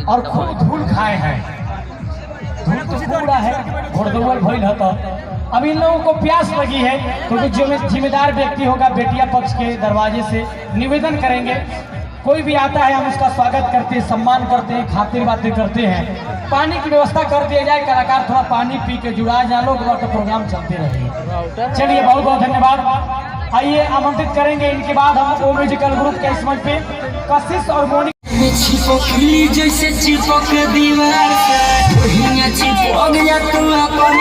और खूब धूल खाए हैं। धूल तो पूरा है घोड़दौड़ भइल है। तो अब इन लोगों को प्यास लगी है, क्योंकि जो जिम्मेदार व्यक्ति होगा बेटिया पक्ष के दरवाजे से निवेदन करेंगे, कोई भी आता है हम उसका स्वागत करते हैं, सम्मान करते हैं, खातिर बातें करते हैं। पानी की व्यवस्था कर दिया जाए, कलाकार थोड़ा पानी पी के जुड़ा जाए, लोग तो प्रोग्राम चलते रहे। चलिए बहुत बहुत धन्यवाद। आइए आमंत्रित करेंगे, इनके बाद हम वो म्यूजिकल ग्रुप के इस मंच पे कशिश और मोनी चिपकली जैसे चिपक दीवार से चिपक गया तू अपन